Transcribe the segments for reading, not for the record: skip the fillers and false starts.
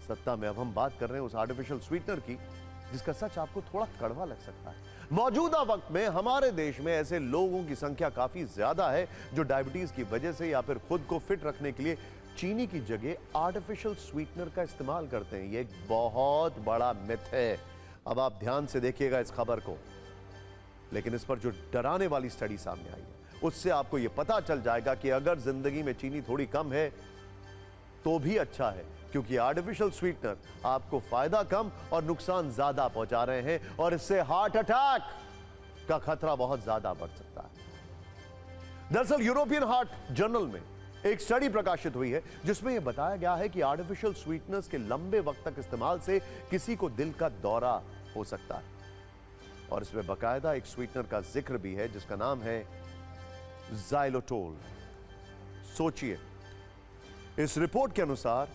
सत्ता में। अब हम बात कर रहे हैं उस आर्टिफिशियल स्वीटनर की जिसका सच आपको थोड़ा कड़वा लग सकता है। मौजूदा वक्त में हमारे देश में ऐसे लोगों की संख्या काफी ज्यादा है जो डायबिटीज की वजह से या फिर खुद को फिट रखने के लिए चीनी की जगह आर्टिफिशियल स्वीटनर का इस्तेमाल करते हैं। यह एक बहुत बड़ा मिथ है। अब आप ध्यान से देखिएगा इस खबर को, लेकिन इस पर जो डराने वाली स्टडी सामने आई है उससे आपको यह पता चल जाएगा कि अगर जिंदगी में चीनी थोड़ी कम है तो भी अच्छा है, क्योंकि आर्टिफिशियल स्वीटनर आपको फायदा कम और नुकसान ज्यादा पहुंचा रहे हैं और इससे हार्ट अटैक का खतरा बहुत ज्यादा बढ़ सकता है। दरअसल यूरोपियन हार्ट जर्नल में एक स्टडी प्रकाशित हुई है जिसमें यह बताया गया है कि आर्टिफिशियल स्वीटनर्स के लंबे वक्त तक इस्तेमाल से किसी को दिल का दौरा हो सकता है। और इसमें बाकायदा एक स्वीटनर का जिक्र भी है जिसका नाम है ज़ाइलोटोल। सोचिए, इस रिपोर्ट के अनुसार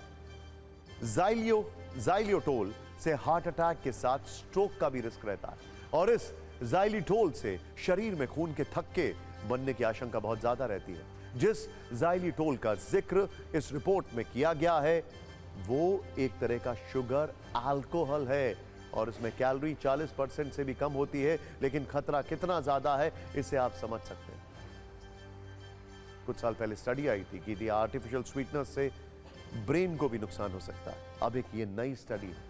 ज़ाइलोटोल से हार्ट अटैक के साथ स्ट्रोक का भी रिस्क रहता है और इस ज़ाइलोटोल से शरीर में खून के थक्के बनने की आशंका बहुत ज्यादा रहती है। जिस ज़ाइलोटोल का जिक्र इस रिपोर्ट में किया गया है वो एक तरह का शुगर अल्कोहल है और इसमें कैलोरी 40% से भी कम होती है, लेकिन खतरा कितना ज्यादा है इसे आप समझ सकते हैं। कुछ साल पहले स्टडी आई थी कि आर्टिफिशियल स्वीटनर से ब्रेन को भी नुकसान हो सकता है। अब एक ये नई स्टडी है,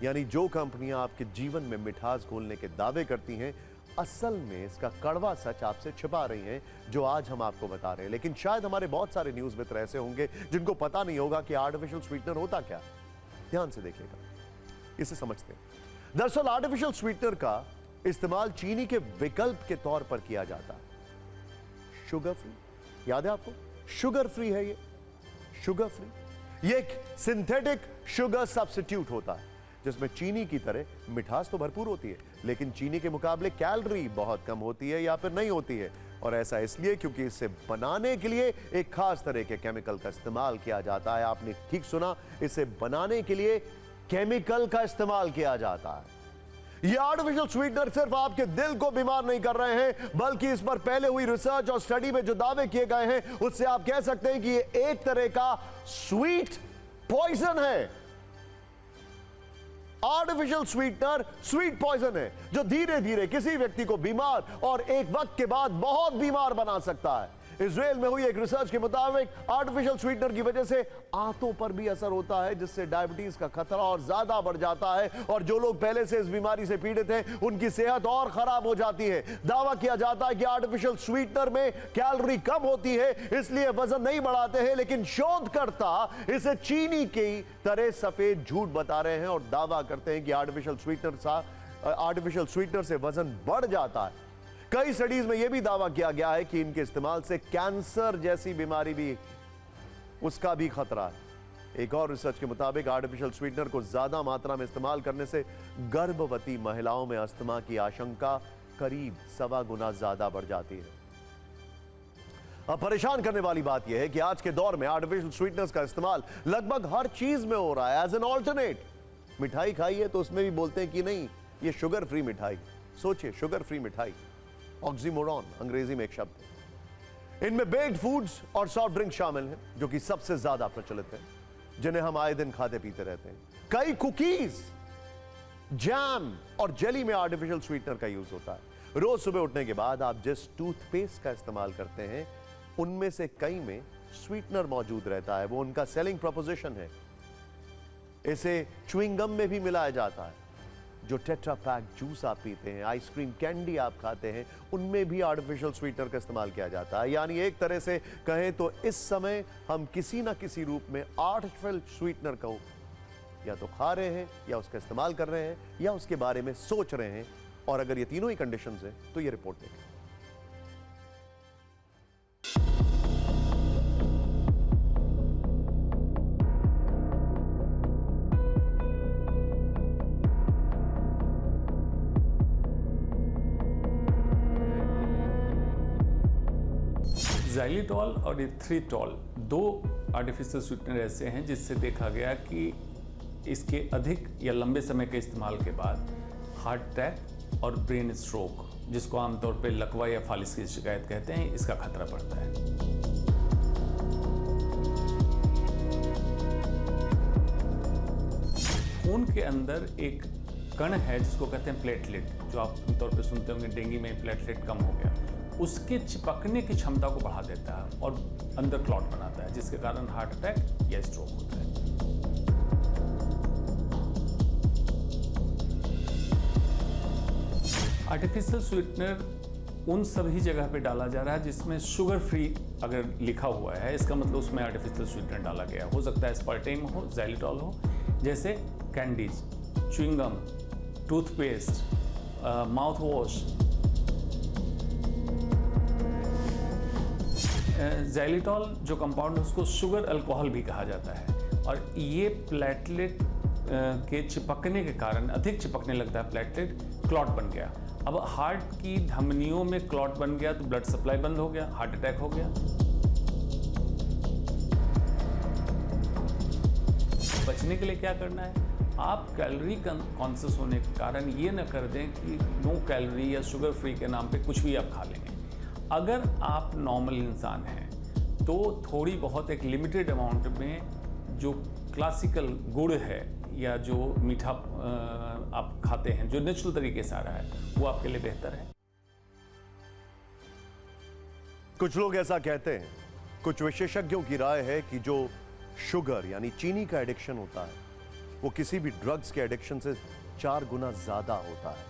यानी जो कंपनियां आपके जीवन में मिठास घोलने के दावे करती हैं असल में इसका कड़वा सच आपसे छिपा रही हैं, जो आज हम आपको बता रहे हैं। लेकिन शायद हमारे बहुत सारे न्यूज मित्र ऐसे होंगे जिनको पता नहीं होगा कि आर्टिफिशियल स्वीटनर होता क्या। ध्यान से देखिएगा, इसे समझते हैं। दरअसल आर्टिफिशियल स्वीटनर का इस्तेमाल चीनी के विकल्प के तौर पर किया जाता है। शुगर फ्री, याद है आपको? शुगर फ्री है ये, शुगर फ्री। ये एक सिंथेटिक शुगर सब्स्टिट्यूट होता है जिसमें चीनी की तरह मिठास तो भरपूर होती है, लेकिन चीनी के मुकाबले कैलोरी बहुत कम होती है या फिर नहीं होती है। और ऐसा इसलिए क्योंकि इसे बनाने के लिए एक खास तरह के केमिकल का इस्तेमाल किया जाता है। आपने ठीक सुना, इसे बनाने के लिए केमिकल का इस्तेमाल किया जाता है। ये आर्टिफिशियल स्वीटनर सिर्फ आपके दिल को बीमार नहीं कर रहे हैं, बल्कि इस पर पहले हुई रिसर्च और स्टडी में जो दावे किए गए हैं उससे आप कह सकते हैं कि ये एक तरह का स्वीट पॉइजन है। आर्टिफिशियल स्वीटनर स्वीट पॉइजन है जो धीरे धीरे किसी व्यक्ति को बीमार और एक वक्त के बाद बहुत बीमार बना सकता है। इजराइल में हुई एक रिसर्च के मुताबिक आर्टिफिशियल स्वीटनर की वजह से आंतों पर भी असर होता है, जिससे डायबिटीज का खतरा और ज्यादा बढ़ जाता है और जो लोग पहले से इस बीमारी से पीड़ित हैं उनकी सेहत और खराब हो जाती है। दावा किया जाता है कि आर्टिफिशियल स्वीटनर में कैलोरी कम होती है इसलिए वजन नहीं बढ़ाते हैं, लेकिन शोधकर्ता इसे चीनी की तरह सफेद झूठ बता रहे हैं और दावा करते हैं कि आर्टिफिशियल स्वीटनर से वजन बढ़ जाता है। कई स्टडीज में यह भी दावा किया गया है कि इनके इस्तेमाल से कैंसर जैसी बीमारी भी उसका भी खतरा है। एक और रिसर्च के मुताबिक आर्टिफिशियल स्वीटनर को ज्यादा मात्रा में इस्तेमाल करने से गर्भवती महिलाओं में अस्थमा की आशंका करीब 1.25 गुना ज्यादा बढ़ जाती है। अब परेशान करने वाली बात यह है कि आज के दौर में आर्टिफिशियल स्वीटनर्स का इस्तेमाल लगभग हर चीज में हो रहा है एज एन ऑल्टरनेट। मिठाई खाई है तो उसमें भी बोलते हैं कि नहीं ये शुगर फ्री मिठाई। सोचिए, शुगर फ्री मिठाई, ऑक्सीमोरॉन अंग्रेजी में एक शब्द है। इनमें बेक्ड फूड्स और सॉफ्ट ड्रिंक शामिल हैं जो कि सबसे ज्यादा प्रचलित है, जिन्हें हम आए दिन खाते पीते रहते हैं। कई कुकीज, जैम और जेली में आर्टिफिशियल स्वीटनर का यूज होता है। रोज सुबह उठने के बाद आप जिस टूथपेस्ट का इस्तेमाल करते हैं उनमें से कई में स्वीटनर मौजूद रहता है, वो उनका सेलिंग प्रोपोजिशन है। इसे च्युइंग गम में भी मिलाया जाता है। जो टेट्रा पैक जूस आप पीते हैं, आइसक्रीम, कैंडी आप खाते हैं, उनमें भी आर्टिफिशियल स्वीटनर का इस्तेमाल किया जाता है। यानी एक तरह से कहें तो इस समय हम किसी ना किसी रूप में आर्टिफिशियल स्वीटनर को या तो खा रहे हैं या उसका इस्तेमाल कर रहे हैं या उसके बारे में सोच रहे हैं। और अगर ये तीनों ही कंडीशंस हैं तो ये रिपोर्ट देखें। ज़ाइलोटोल और इथ्रिटोल 2 आर्टिफिशियल स्वीटनर ऐसे हैं जिससे देखा गया कि इसके अधिक या लंबे समय के इस्तेमाल के बाद हार्ट अटैक और ब्रेन स्ट्रोक, जिसको आमतौर पर लकवा या फालिस की शिकायत कहते हैं, इसका खतरा बढ़ता है। खून के अंदर एक कण है जिसको कहते हैं प्लेटलेट, जो आप आमतौर पे सुनते होंगे डेंगू में प्लेटलेट कम हो गया, उसके चिपकने की क्षमता को बढ़ा देता है और अंदर क्लॉट बनाता है, जिसके कारण हार्ट अटैक या स्ट्रोक होता है। आर्टिफिशियल स्वीटनर उन सभी जगह पे डाला जा रहा है जिसमें शुगर फ्री अगर लिखा हुआ है, इसका मतलब उसमें आर्टिफिशियल स्वीटनर डाला गया हो सकता है एस्पार्टेम हो, xylitol हो, जैसे candies, chewing gum, toothpaste, mouth wash. xylitol जो कंपाउंड है उसको शुगर अल्कोहल भी कहा जाता है, और ये प्लेटलेट के चिपकने के कारण, अधिक चिपकने लगता है प्लेटलेट, क्लॉट बन गया। अब हार्ट की धमनियों में क्लॉट बन गया तो ब्लड सप्लाई बंद हो गया, हार्ट अटैक हो गया। बचने के लिए क्या करना है? आप कैलोरी कॉन्शियस होने के कारण ये न कर दें कि नो कैलोरी या शुगर फ्री के नाम पे कुछ भी आप खा लेंगे। अगर आप नॉर्मल इंसान हैं तो थोड़ी बहुत एक लिमिटेड अमाउंट में जो क्लासिकल गुड़ है या जो मीठा आप खाते हैं, जो नेचुरल तरीके से आ रहा है, वो आपके लिए बेहतर है। कुछ लोग ऐसा कहते हैं, कुछ विशेषज्ञों की राय है कि जो शुगर यानी चीनी का एडिक्शन होता है वो किसी भी ड्रग्स के एडिक्शन से 4 गुना ज्यादा होता है।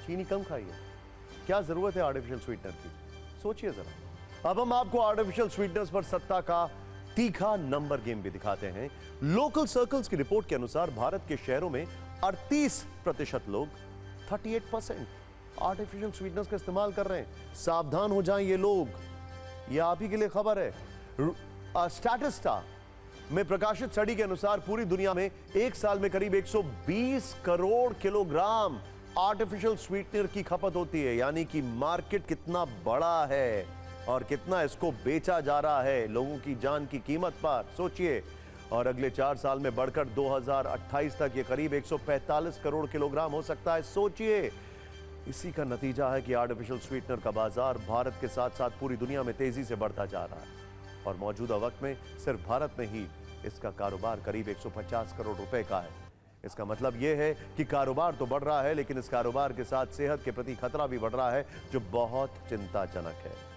चीनी कम खाइए, क्या जरूरत है आर्टिफिशियल स्वीटनर की? सोचिए जरा। अब हम आपको आर्टिफिशियल स्वीटनर्स पर सत्ता का तीखा नंबर गेम भी दिखाते हैं। लोकल सर्कल्स की रिपोर्ट के अनुसार भारत के शहरों में 38% लोग 38% आर्टिफिशियल स्वीटनर्स का इस्तेमाल कर रहे हैं। सावधान हो जाएं ये लोग, ये आप ही के लिए खबर है। स्टैटिस्टा में प्रकाशित स्टडी के अनुसार पूरी दुनिया में एक साल में करीब 120 करोड़ किलोग्राम आर्टिफिशियल स्वीटनर की खपत होती है। यानी कि मार्केट कितना बड़ा है और कितना इसको बेचा जा रहा है लोगों की जान की कीमत पर, सोचिए। और अगले 4 साल में बढ़कर 2028 तक ये करीब 145 करोड़ किलोग्राम हो सकता है, सोचिए। इसी का नतीजा है कि आर्टिफिशियल स्वीटनर का बाजार भारत के साथ साथ पूरी दुनिया में तेजी से बढ़ता जा रहा है, और मौजूदा वक्त में सिर्फ भारत में ही इसका कारोबार करीब 150 करोड़ रुपए का है। इसका मतलब यह है कि कारोबार तो बढ़ रहा है, लेकिन इस कारोबार के साथ सेहत के प्रति खतरा भी बढ़ रहा है, जो बहुत चिंताजनक है।